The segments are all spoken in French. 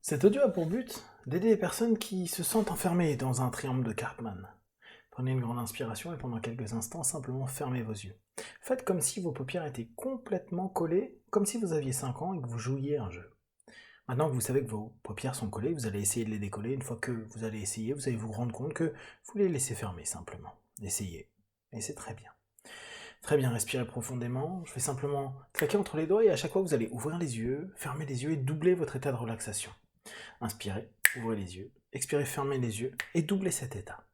Cet audio a pour but d'aider les personnes qui se sentent enfermées dans un triangle de Karpman. Prenez une grande inspiration et pendant quelques instants, simplement fermez vos yeux. Faites comme si vos paupières étaient complètement collées, comme si vous aviez 5 ans et que vous jouiez un jeu. Maintenant que vous savez que vos paupières sont collées, vous allez essayer de les décoller. Une fois que vous allez essayer, vous allez vous rendre compte que vous les laissez fermer simplement. Essayez. Et c'est très bien. Très bien, respirez profondément. Je vais simplement claquer entre les doigts et à chaque fois vous allez ouvrir les yeux, fermer les yeux et doubler votre état de relaxation. Inspirez, ouvrez les yeux, expirez, fermez les yeux et doublez cet état.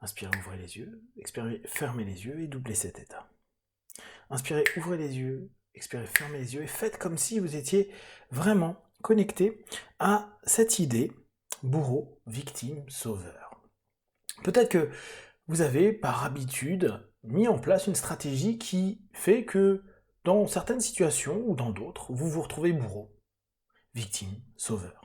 Inspirez, ouvrez les yeux, expirez, fermez les yeux et doublez cet état. Inspirez, ouvrez les yeux, expirez, fermez les yeux et faites comme si vous étiez vraiment connecté à cette idée bourreau, victime, sauveur. Peut-être que vous avez par habitude mis en place une stratégie qui fait que dans certaines situations ou dans d'autres, vous vous retrouvez bourreau, victime, sauveur.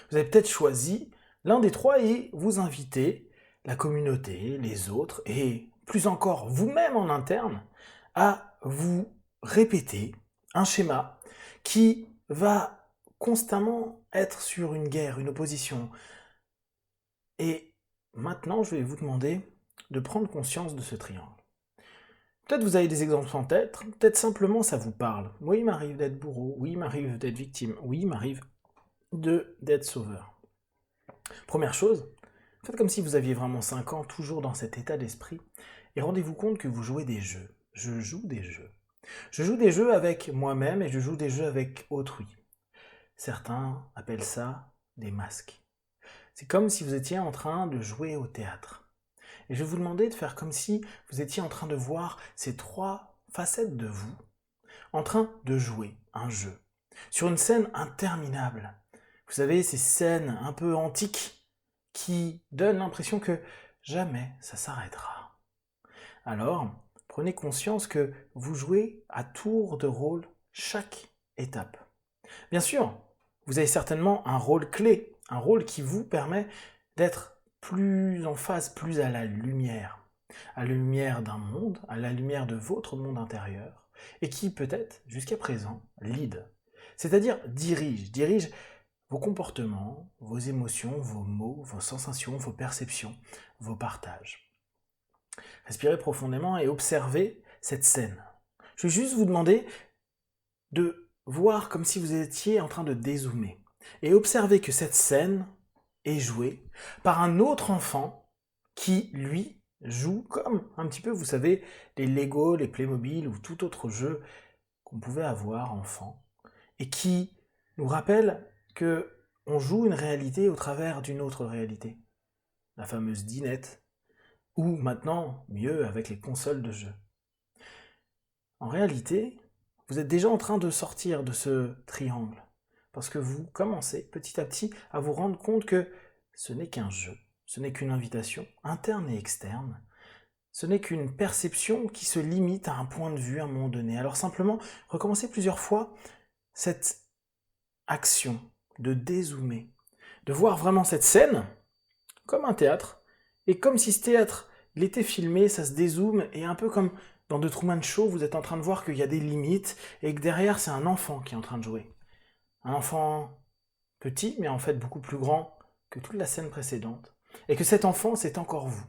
Vous avez peut-être choisi l'un des trois et vous invitez la communauté, les autres et plus encore vous-même en interne à vous répéter un schéma qui va constamment être sur une guerre, une opposition. Et maintenant, je vais vous demander de prendre conscience de ce triangle. Peut-être vous avez des exemples en tête, peut-être simplement ça vous parle. Oui, il m'arrive d'être bourreau, oui, il m'arrive d'être victime, oui, il m'arrive d'être sauveur. Première chose, faites comme si vous aviez vraiment 5 ans, toujours dans cet état d'esprit, et rendez-vous compte que vous jouez des jeux. Je joue des jeux. Je joue des jeux avec moi-même et je joue des jeux avec autrui. Certains appellent ça des masques. C'est comme si vous étiez en train de jouer au théâtre. Et je vais vous demander de faire comme si vous étiez en train de voir ces 3 facettes de vous, en train de jouer un jeu, sur une scène interminable. Vous savez, ces scènes un peu antiques qui donnent l'impression que jamais ça s'arrêtera. Alors, prenez conscience que vous jouez à tour de rôle chaque étape. Bien sûr, vous avez certainement un rôle clé, un rôle qui vous permet d'être plus en phase, plus à la lumière d'un monde, à la lumière de votre monde intérieur, et qui peut-être, jusqu'à présent, lead, c'est-à-dire dirige vos comportements, vos émotions, vos mots, vos sensations, vos perceptions, vos partages. Respirez profondément et observez cette scène. Je vais juste vous demander de voir comme si vous étiez en train de dézoomer et observer que cette scène est jouée par un autre enfant qui, lui, joue comme un petit peu, vous savez, les Lego, les Playmobil ou tout autre jeu qu'on pouvait avoir enfant et qui nous rappelle que on joue une réalité au travers d'une autre réalité. La fameuse dinette, ou maintenant, mieux, avec les consoles de jeux. En réalité, vous êtes déjà en train de sortir de ce triangle, parce que vous commencez petit à petit à vous rendre compte que ce n'est qu'un jeu, ce n'est qu'une invitation, interne et externe, ce n'est qu'une perception qui se limite à un point de vue à un moment donné. Alors simplement, recommencez plusieurs fois cette action de dézoomer, de voir vraiment cette scène comme un théâtre, et comme si ce théâtre, il était filmé, ça se dézoome, et un peu comme dans The Truman Show, vous êtes en train de voir qu'il y a des limites, et que derrière, c'est un enfant qui est en train de jouer. Un enfant petit, mais en fait beaucoup plus grand que toute la scène précédente, et que cet enfant, c'est encore vous.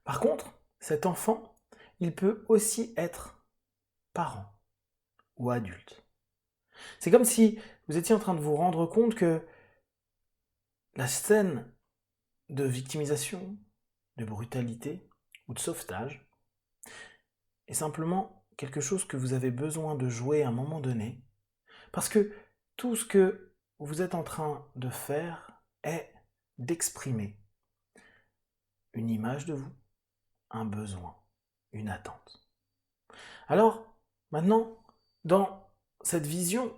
Par contre, cet enfant, il peut aussi être parent ou adulte. C'est comme si vous étiez en train de vous rendre compte que la scène de victimisation, de brutalité ou de sauvetage est simplement quelque chose que vous avez besoin de jouer à un moment donné, parce que tout ce que vous êtes en train de faire est d'exprimer une image de vous, un besoin, une attente. Alors, maintenant, dans cette vision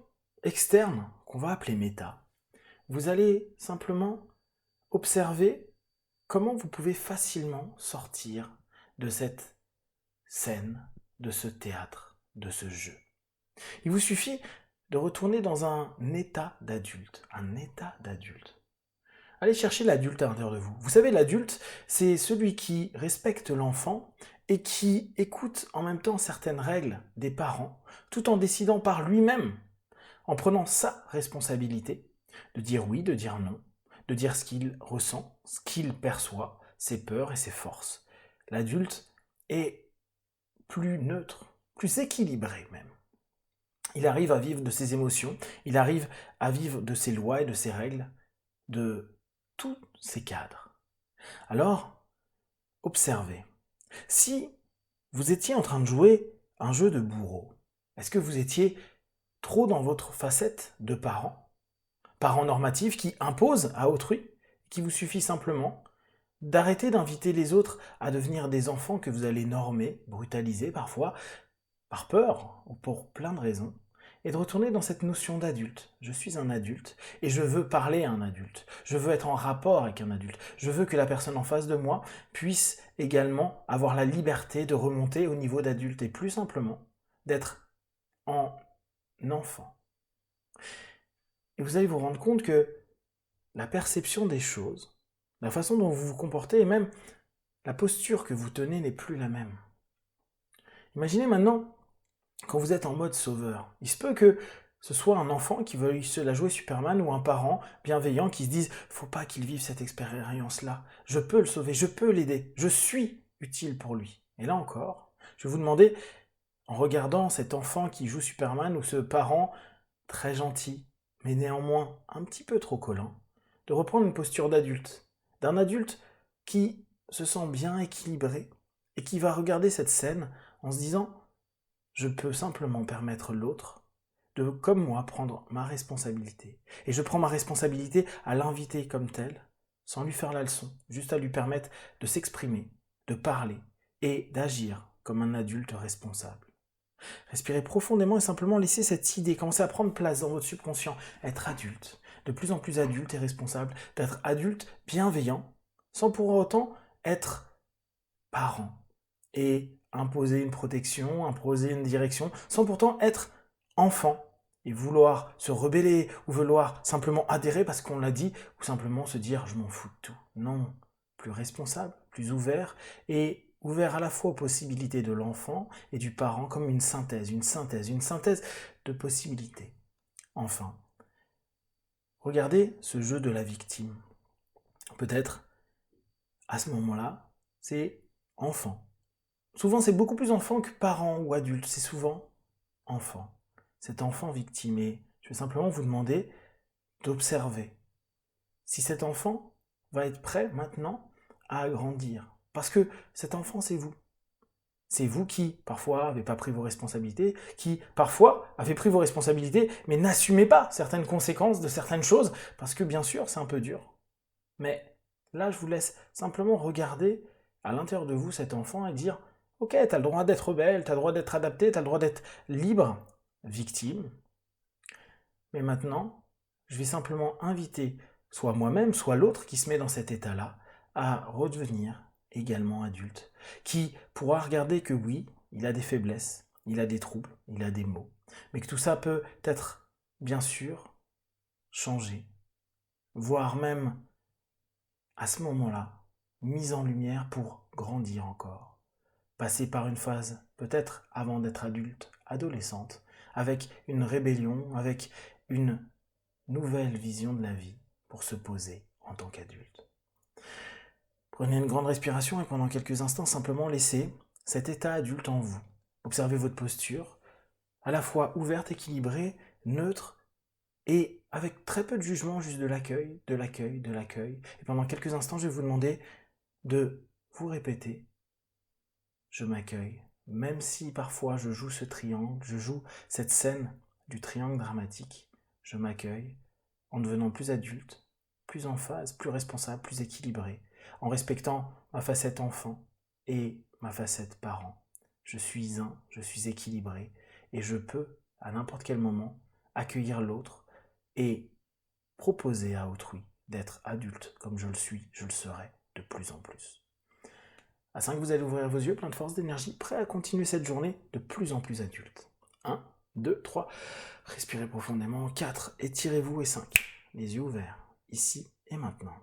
externe qu'on va appeler méta, vous allez simplement observer comment vous pouvez facilement sortir de cette scène, de ce théâtre, de ce jeu. Il vous suffit de retourner dans un état d'adulte, Allez chercher l'adulte à l'intérieur de vous. Vous savez, l'adulte, c'est celui qui respecte l'enfant et qui écoute en même temps certaines règles des parents, tout en décidant par lui-même, en prenant sa responsabilité, de dire oui, de dire non, de dire ce qu'il ressent, ce qu'il perçoit, ses peurs et ses forces. L'adulte est plus neutre, plus équilibré même. Il arrive à vivre de ses émotions, il arrive à vivre de ses lois et de ses règles, de tous ses cadres. Alors, observez. Si vous étiez en train de jouer un jeu de bourreau, est-ce que vous étiez trop dans votre facette de parent normatif qui impose à autrui, qu'il vous suffit simplement d'arrêter d'inviter les autres à devenir des enfants que vous allez normer, brutaliser parfois, par peur ou pour plein de raisons, et de retourner dans cette notion d'adulte. Je suis un adulte et je veux parler à un adulte. Je veux être en rapport avec un adulte. Je veux que la personne en face de moi puisse également avoir la liberté de remonter au niveau d'adulte et plus simplement d'être en enfant. Et vous allez vous rendre compte que la perception des choses, la façon dont vous vous comportez et même la posture que vous tenez n'est plus la même. Imaginez maintenant quand vous êtes en mode sauveur. Il se peut que ce soit un enfant qui veuille se la jouer Superman ou un parent bienveillant qui se dise « faut pas qu'il vive cette expérience-là, je peux le sauver, je peux l'aider, je suis utile pour lui ». Et là encore, je vais vous demander, en regardant cet enfant qui joue Superman ou ce parent très gentil, mais néanmoins un petit peu trop collant, de reprendre une posture d'adulte, d'un adulte qui se sent bien équilibré et qui va regarder cette scène en se disant « je peux simplement permettre l'autre de, comme moi, prendre ma responsabilité. Et je prends ma responsabilité à l'inviter comme tel, sans lui faire la leçon, juste à lui permettre de s'exprimer, de parler et d'agir comme un adulte responsable. » Respirez profondément et simplement laissez cette idée commencer à prendre place dans votre subconscient. Être adulte, de plus en plus adulte et responsable, d'être adulte bienveillant, sans pour autant être parent et imposer une protection, imposer une direction, sans pourtant être enfant et vouloir se rebeller ou vouloir simplement adhérer parce qu'on l'a dit, ou simplement se dire je m'en fous de tout. Non, plus responsable, plus ouvert et ouvert à la fois aux possibilités de l'enfant et du parent comme une synthèse de possibilités. Enfin, regardez ce jeu de la victime. Peut-être, à ce moment-là, c'est enfant. Souvent, c'est beaucoup plus enfant que parent ou adulte. C'est souvent enfant. Cet enfant victimé. Je vais simplement vous demander d'observer si cet enfant va être prêt maintenant à grandir. Parce que cet enfant, c'est vous. C'est vous qui, parfois, n'avez pas pris vos responsabilités, qui, parfois, avez pris vos responsabilités, mais n'assumez pas certaines conséquences de certaines choses, parce que, bien sûr, c'est un peu dur. Mais là, je vous laisse simplement regarder à l'intérieur de vous cet enfant et dire « Ok, tu as le droit d'être rebelle, tu as le droit d'être adapté, tu as le droit d'être libre, victime. Mais maintenant, je vais simplement inviter soit moi-même, soit l'autre qui se met dans cet état-là, à redevenir également adulte, qui pourra regarder que oui, il a des faiblesses, il a des troubles, il a des maux, mais que tout ça peut être, bien sûr, changé, voire même, à ce moment-là, mis en lumière pour grandir encore, passer par une phase, peut-être avant d'être adulte, adolescente, avec une rébellion, avec une nouvelle vision de la vie pour se poser en tant qu'adulte. Prenez une grande respiration et pendant quelques instants, simplement laissez cet état adulte en vous. Observez votre posture, à la fois ouverte, équilibrée, neutre et avec très peu de jugement, juste de l'accueil, de l'accueil, de l'accueil. Et pendant quelques instants, je vais vous demander de vous répéter « Je m'accueille ». Même si parfois je joue ce triangle, je joue cette scène du triangle dramatique, je m'accueille en devenant plus adulte, plus en phase, plus responsable, plus équilibré, en respectant ma facette enfant et ma facette parent. Je suis je suis équilibré et je peux, à n'importe quel moment, accueillir l'autre et proposer à autrui d'être adulte comme je le suis, je le serai de plus en plus. À 5, vous allez ouvrir vos yeux, plein de force, d'énergie, prêt à continuer cette journée de plus en plus adulte. 1, 2, 3, respirez profondément. 4, étirez-vous et 5, les yeux ouverts, ici et maintenant.